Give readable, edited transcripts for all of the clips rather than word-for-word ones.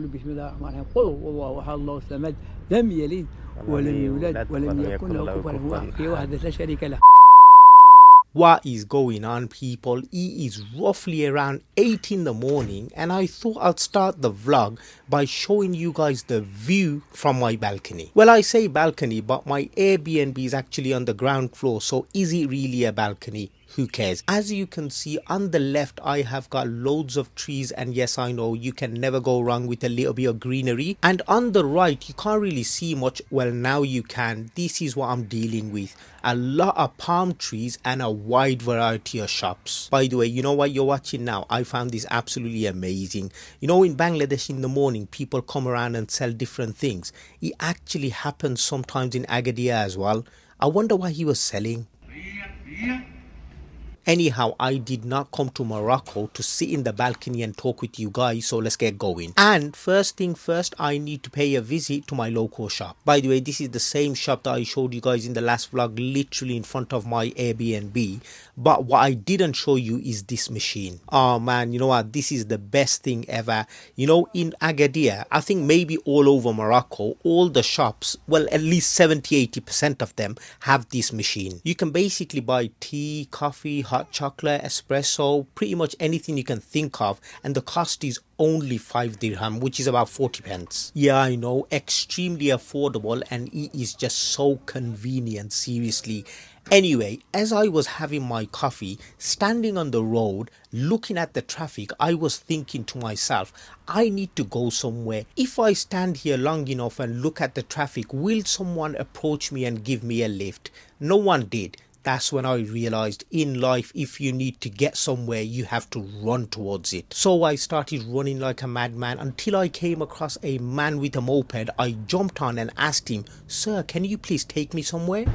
كله بسم الله الرحمن الرحيم قل هو الله احد الله الصمد لم يلد ولم يولد ولم يكن له كفوا احد وحده لا شريك له. What is going on, people? It is roughly around 8 in the morning and I thought I'd start the vlog by showing you guys the view from my balcony. Well, I say balcony, but my Airbnb is actually on the ground floor, so is it really a balcony? Who cares? As you can see on the left, I have got loads of trees, and yes, I know you can never go wrong with a little bit of greenery. And on the right, you can't really see much. Well, now you can. This is what I'm dealing with. A lot of palm trees and a wide variety of shops. By the way, you know what you're watching now? I found this absolutely amazing. You know, in Bangladesh in the morning, people come around and sell different things. It actually happens sometimes in Agadir as well. I wonder what he was selling. Anyhow, I did not come to Morocco to sit in the balcony and talk with you guys, so let's get going. And first thing first, I need to pay a visit to my local shop. By the way, this is the same shop that I showed you guys in the last vlog, literally in front of my Airbnb. But what I didn't show you is this machine. Oh man, you know what? This is the best thing ever. You know, in Agadir, I think maybe all over Morocco, all the shops, well, at least 70-80% of them have this machine. You can basically buy tea, coffee, hot chocolate, espresso, pretty much anything you can think of, and the cost is only 5 dirham, which is about 40 pence. Yeah, I know, extremely affordable, and it is just so convenient, seriously. Anyway, as I was having my coffee, standing on the road, looking at the traffic, I was thinking to myself, I need to go somewhere. If I stand here long enough and look at the traffic, will someone approach me and give me a lift? No one did. That's when I realized in life, if you need to get somewhere, you have to run towards it. So I started running like a madman until I came across a man with a moped. I jumped on and asked him, "Sir, can you please take me somewhere?"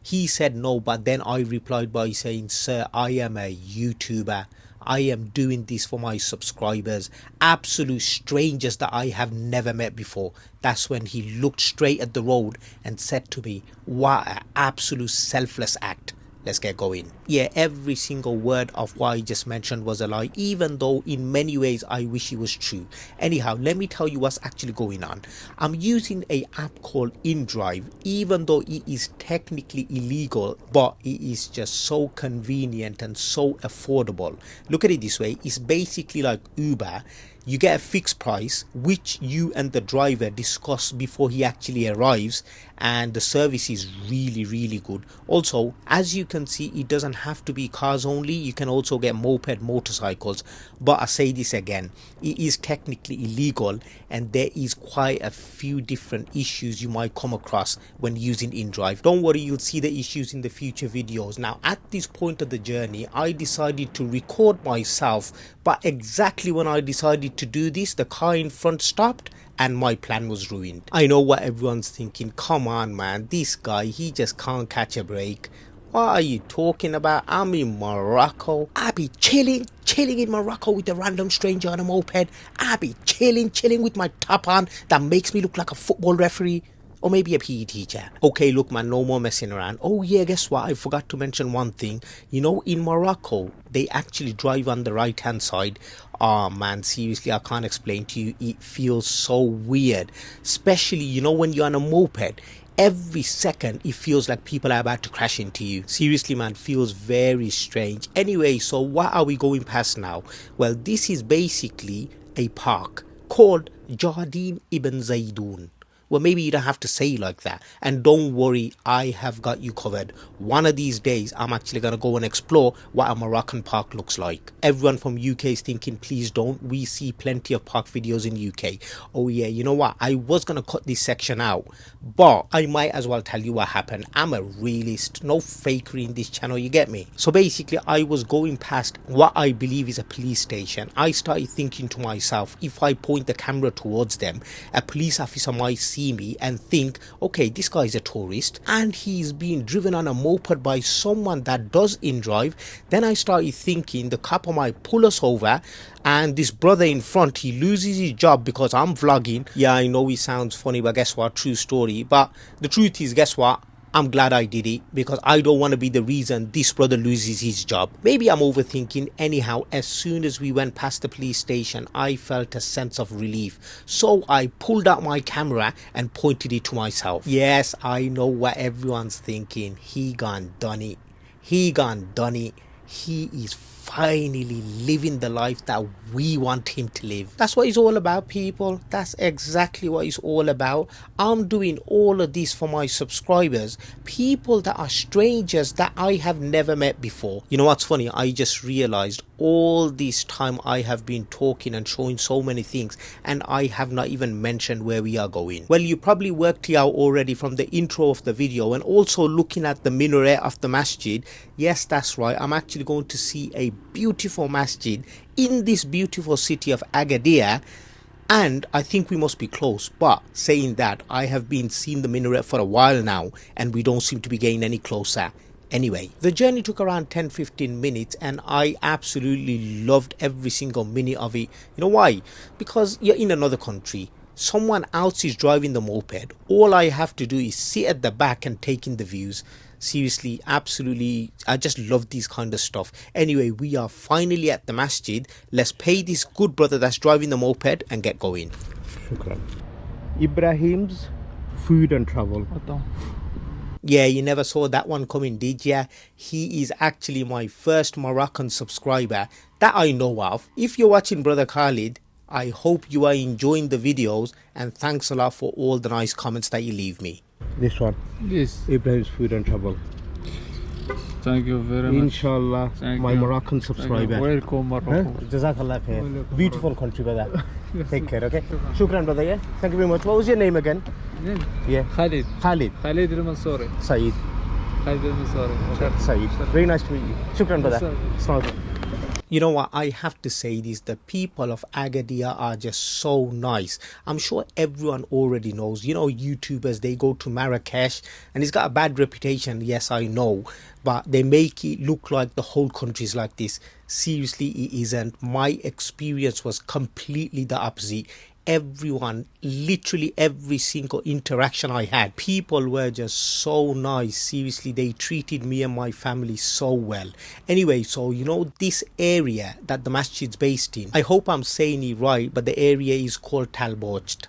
He said no, but then I replied by saying, "Sir, I am a YouTuber. I am doing this for my subscribers, absolute strangers that I have never met before." That's when he looked straight at the road and said to me, "What an absolute selfless act. Let's get going." Yeah, every single word of what I just mentioned was a lie, even though in many ways I wish it was true. Anyhow, let me tell you what's actually going on. I'm using an app called InDrive, even though it is technically illegal, but it is just so convenient and so affordable. Look at it this way, it's basically like Uber. You get a fixed price, which you and the driver discuss before he actually arrives, and the service is really good. Also, as you can see, it doesn't have to be cars only. You can also get moped motorcycles, but I say this again, it is technically illegal, and there is quite a few different issues you might come across when using InDrive. Don't worry, you'll see the issues in the future videos. Now, at this point of the journey, I decided to record myself, but exactly when I decided to do this, the car in front stopped and my plan was ruined. I know what everyone's thinking. Come on, man, this guy, he just can't catch a break. What are you talking about? I'm in Morocco. I be chilling in Morocco with a random stranger on a moped. I be chilling with my top on that makes me look like a football referee. Or maybe a PE teacher. Okay, look man, no more messing around. Oh yeah, guess what? I forgot to mention one thing. You know, in Morocco, they actually drive on the right hand side. Oh man, seriously, I can't explain to you. It feels so weird. Especially, you know, when you're on a moped. Every second, it feels like people are about to crash into you. Seriously, man, feels very strange. Anyway, so what are we going past now? Well, this is basically a park called Jardin Ibn Zaydoun. Well, maybe you don't have to say it like that. And don't worry, I have got you covered. One of these days, I'm actually going to go and explore what a Moroccan park looks like. Everyone from UK is thinking, please don't. We see plenty of park videos in UK. Oh yeah, you know what? I was going to cut this section out, but I might as well tell you what happened. I'm a realist. No fakery in this channel, you get me? So basically, I was going past what I believe is a police station. I started thinking to myself, if I point the camera towards them, a police officer might see me and think, okay, this guy is a tourist and he's being driven on a moped by someone that does InDrive. Then I started thinking the cop might pull us over, and this brother in front, he loses his job because I'm vlogging. Yeah, I know it sounds funny, but guess what? True story. But the truth is, guess what? I'm glad I did it because I don't want to be the reason this brother loses his job. Maybe I'm overthinking. Anyhow, as soon as we went past the police station, I felt a sense of relief. So I pulled out my camera and pointed it to myself. Yes, I know what everyone's thinking. He gone done it. He gone done it. He is finally living the life that we want him to live. That's what it's all about, people. That's exactly what it's all about. I'm doing all of this for my subscribers, people that are strangers that I have never met before. You know what's funny? I just realized all this time I have been talking and showing so many things, and I have not even mentioned where we are going. Well, you probably worked it out already from the intro of the video and also looking at the minaret of the masjid. Yes, that's right. I'm actually going to see a beautiful masjid in this beautiful city of Agadir, and I think we must be close. But saying that, I have been seeing the minaret for a while now and we don't seem to be getting any closer. Anyway, the journey took around 10-15 minutes and I absolutely loved every single minute of it. You know why? Because you're in another country. Someone else is driving the moped. All I have to do is sit at the back and take in the views. Seriously, absolutely, I just love these kind of stuff. Anyway, we are finally at the masjid. Let's pay this good brother that's driving the moped and get going. Shukran. Ibrahim's food and travel. Yeah, you never saw that one coming, did ya? He is actually my first Moroccan subscriber that I know of. If you're watching Brother Khalid, I hope you are enjoying the videos, and thanks a lot for all the nice comments that you leave me. This one. Yes. Ibrahim's food and travel. Thank you very much. Inshallah, my Moroccan subscriber. Welcome, Morocco. Jazakallah khair. Beautiful country, brother. Take care, okay? Shukran, brother, yeah? Thank you very much. What was your name again? Name? Yeah. Khalid. Khalid. Khalid al-Mansouri. Saeed. Khalid al-Mansouri. Okay. Saeed. Very nice to meet you. Shukran, brother. Assalamu Assalamu. You know what, I have to say this, the people of Agadir are just so nice. I'm sure everyone already knows, you know, YouTubers, they go to Marrakesh and it's got a bad reputation, yes I know, but they make it look like the whole country is like this. Seriously, it isn't. My experience was completely the opposite. Everyone, literally every single interaction I had, people were just so nice. Seriously, they treated me and my family so well. Anyway, so you know this area that the masjid's based in, I hope I'm saying it right, but the area is called Talbocht.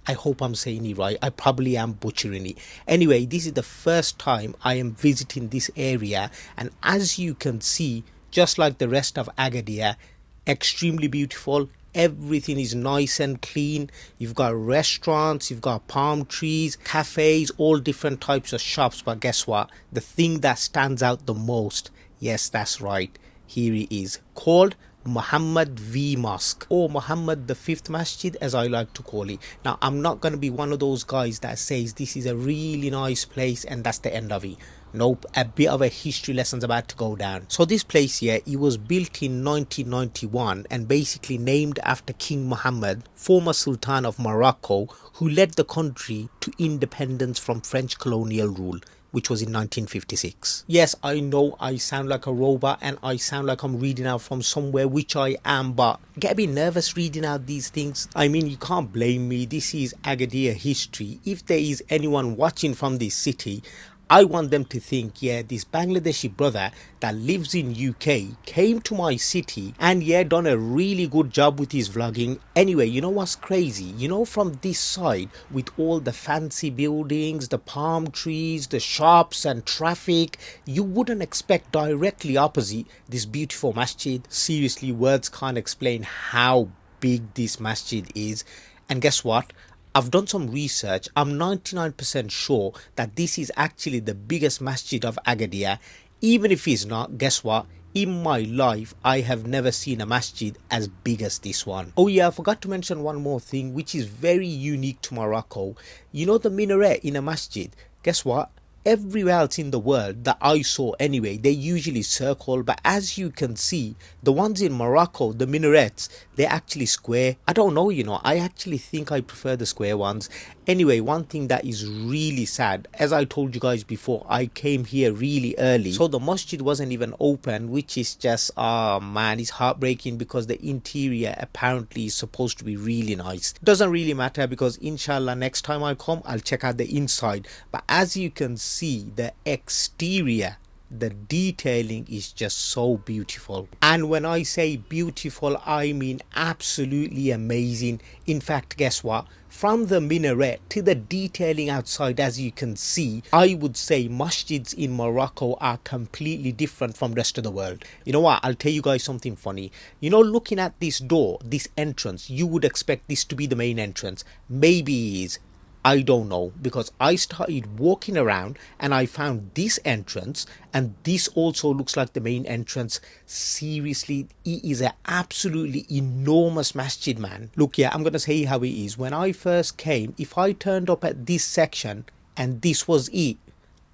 I hope I'm saying it right. I probably am butchering it. Anyway, this is the first time I am visiting this area, and as you can see, just like the rest of Agadir, extremely beautiful. Everything is nice and clean. You've got restaurants, you've got palm trees, cafes, all different types of shops. But guess what? The thing that stands out the most, yes, that's right, here it is, called Muhammad V Mosque, or Muhammad the Fifth Masjid, as I like to call it. Now, I'm not going to be one of those guys that says this is a really nice place and that's the end of it. Nope, a bit of a history lesson's about to go down. So this place here, it was built in 1991 and basically named after King Mohammed, former Sultan of Morocco, who led the country to independence from French colonial rule, which was in 1956. Yes, I know I sound like a robot and I sound like I'm reading out from somewhere, which I am, but I get a bit nervous reading out these things. I mean, you can't blame me. This is Agadir history. If there is anyone watching from this city, I want them to think, yeah, this Bangladeshi brother that lives in UK came to my city and yeah, done a really good job with his vlogging. Anyway, you know what's crazy? You know, from this side, with all the fancy buildings, the palm trees, the shops and traffic, you wouldn't expect directly opposite this beautiful masjid. Seriously, words can't explain how big this masjid is. And guess what? I've done some research. I'm 99% sure that this is actually the biggest masjid of Agadir. Even if it's not, guess what? In my life, I have never seen a masjid as big as this one. Oh yeah, I forgot to mention one more thing, which is very unique to Morocco. You know the minaret in a masjid? Guess what? Everywhere else in the world that I saw anyway, they usually circle, but as you can see, the ones in Morocco, the minarets, they're actually square. I don't know, you know, I actually think I prefer the square ones. Anyway, one thing that is really sad, as I told you guys before, I came here really early, so the masjid wasn't even open, which is just, man, it's heartbreaking because the interior apparently is supposed to be really nice. Doesn't really matter because inshallah next time I come, I'll check out the inside. But as you can see, the exterior, the detailing is just so beautiful. And when I say beautiful, I mean absolutely amazing. In fact, guess what? From the minaret to the detailing outside, as you can see, I would say masjids in Morocco are completely different from the rest of the world. You know what? I'll tell you guys something funny. You know, looking at this door, this entrance, you would expect this to be the main entrance. Maybe it is. I don't know, because I started walking around and I found this entrance, and this also looks like the main entrance. Seriously, it is an absolutely enormous masjid, man. Look, yeah, I'm gonna say how it is. When I first came, if I turned up at this section and this was it,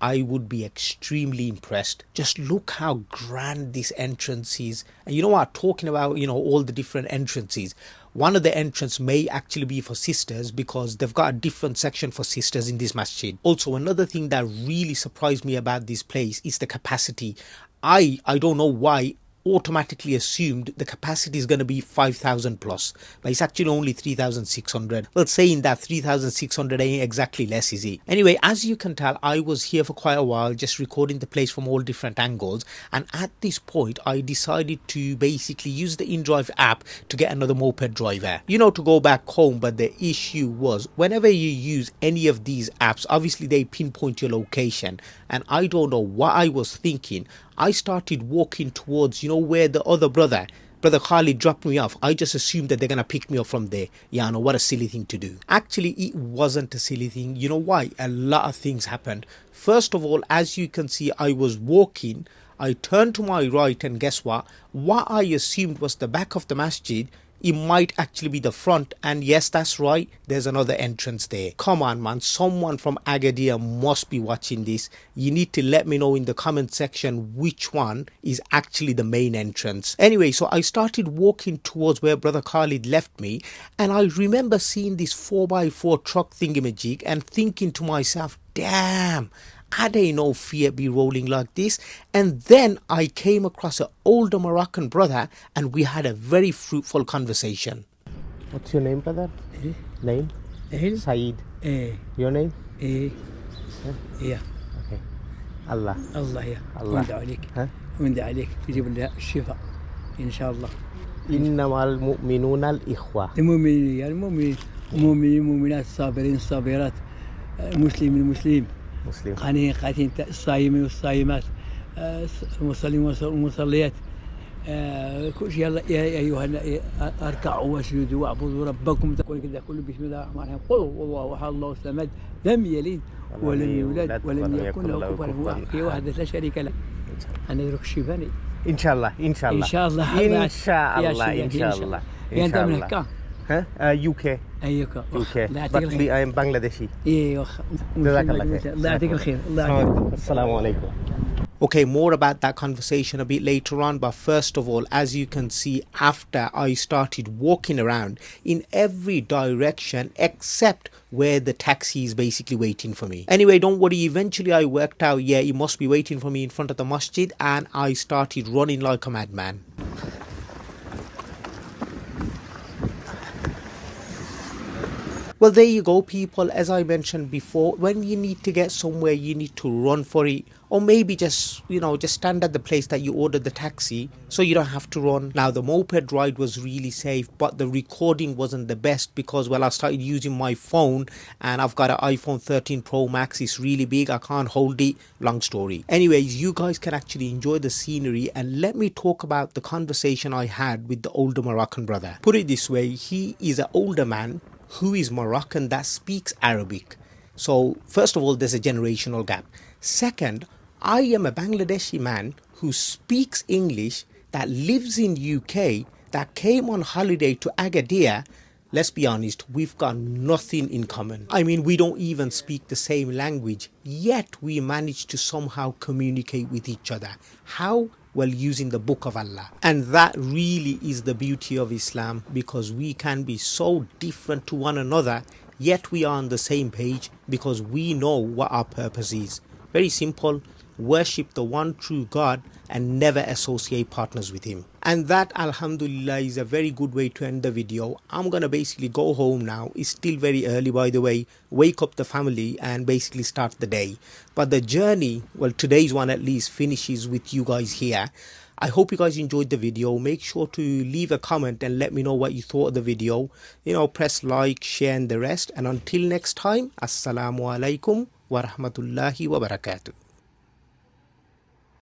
I would be extremely impressed. Just look how grand this entrance is. And you know what, talking about, you know, all the different entrances, one of the entrance may actually be for sisters because they've got a different section for sisters in this masjid. Also, another thing that really surprised me about this place is the capacity. I don't know why automatically assumed the capacity is going to be 5,000 plus, but it's actually only 3,600. Well, saying that 3,600 ain't exactly less, is it? Anyway, as you can tell, I was here for quite a while just recording the place from all different angles, and at this point I decided to basically use the InDrive app to get another moped driver, you know, to go back home. But the issue was, whenever you use any of these apps, obviously they pinpoint your location, and I don't know what I was thinking. I started walking towards, you know, where the other brother Khalid dropped me off. I just assumed that they're gonna pick me up from there. Yeah, I know, what a silly thing to do. Actually, it wasn't a silly thing. You know why? A lot of things happened. First of all, as you can see, I was walking, I turned to my right, and guess what? What I assumed was the back of the masjid, it might actually be the front, and yes, that's right, there's another entrance there. Come on, man, someone from Agadir must be watching this. You need to let me know in the comment section which one is actually the main entrance. Anyway, so I started walking towards where brother Khalid left me, and I remember seeing this 4x4 truck thingamajig and thinking to myself, damn, I didn't know Fiat be rolling like this. And then I came across an older Moroccan brother, and we had a very fruitful conversation. What's your name, brother? Name? Saeed. Your name? Yeah. Okay. Allah. الله يا الله. وندع عليك وندع عليك تجيب لنا الشفاء إن شاء الله. إنما المؤمنون الإخوة. المؤمنين المؤمنين المؤمنات الصابرين الصابرات المسلمين المسلمين مسلم. قانين قاتين الصائمين والصائمات المصلين والمصليات كل شيء. يا أيها اركعوا واسجدوا واعبدوا ربكم. تقول كذا كله بسم الله الرحمن الرحيم. قل هو أحد الله الصمد لم يلد ولم يولد ولم يكن له كفوا أحد. هي وحده لا شريك له. أنا أدرك الشيباني. إن شاء الله إن شاء الله إن شاء الله إن شاء الله إن شاء الله. أنت من هكا؟ UK. أيوك. UK. لا يعطيك But الخير. I am Bangladeshi. إيه جزاك الله خير. الله يعطيك الخير. الله يعطيك. Assalamu alaikum. Okay, more about that conversation a bit later on, but first of all, as you can see, after I started walking around in every direction except where the taxi is basically waiting for me. Anyway, don't worry, eventually I worked out, yeah, it must be waiting for me in front of the masjid, and I started running like a madman. Well, there you go, people. As I mentioned before, when you need to get somewhere, you need to run for it, or maybe just, you know, just stand at the place that you ordered the taxi so you don't have to run. Now, the moped ride was really safe, but the recording wasn't the best because, well, I started using my phone, and I've got an iPhone 13 Pro Max. It's really big, I can't hold it. Long story. Anyways, you guys can actually enjoy the scenery, and let me talk about the conversation I had with the older Moroccan brother. Put it this way, he is an older man who is Moroccan that speaks Arabic. So first of all, there's a generational gap. Second, I am a Bangladeshi man who speaks English, that lives in UK, that came on holiday to Agadir. Let's be honest, we've got nothing in common. I mean, we don't even speak the same language, yet we manage to somehow communicate with each other. How? Well, using the book of Allah. And that really is the beauty of Islam, because we can be so different to one another yet we are on the same page because we know what our purpose is. Very simple: worship the one true God and never associate partners with him. And that, alhamdulillah, is a very good way to end the video. I'm gonna basically go home now. It's still very early, by the way. Wake up the family and basically start the day. But the journey, well, today's one at least, finishes with you guys here. I hope you guys enjoyed the video. Make sure to leave a comment and let me know what you thought of the video. Press like, share and the rest. And until next time, assalamu alaikum wa rahmatullahi wa barakatuh.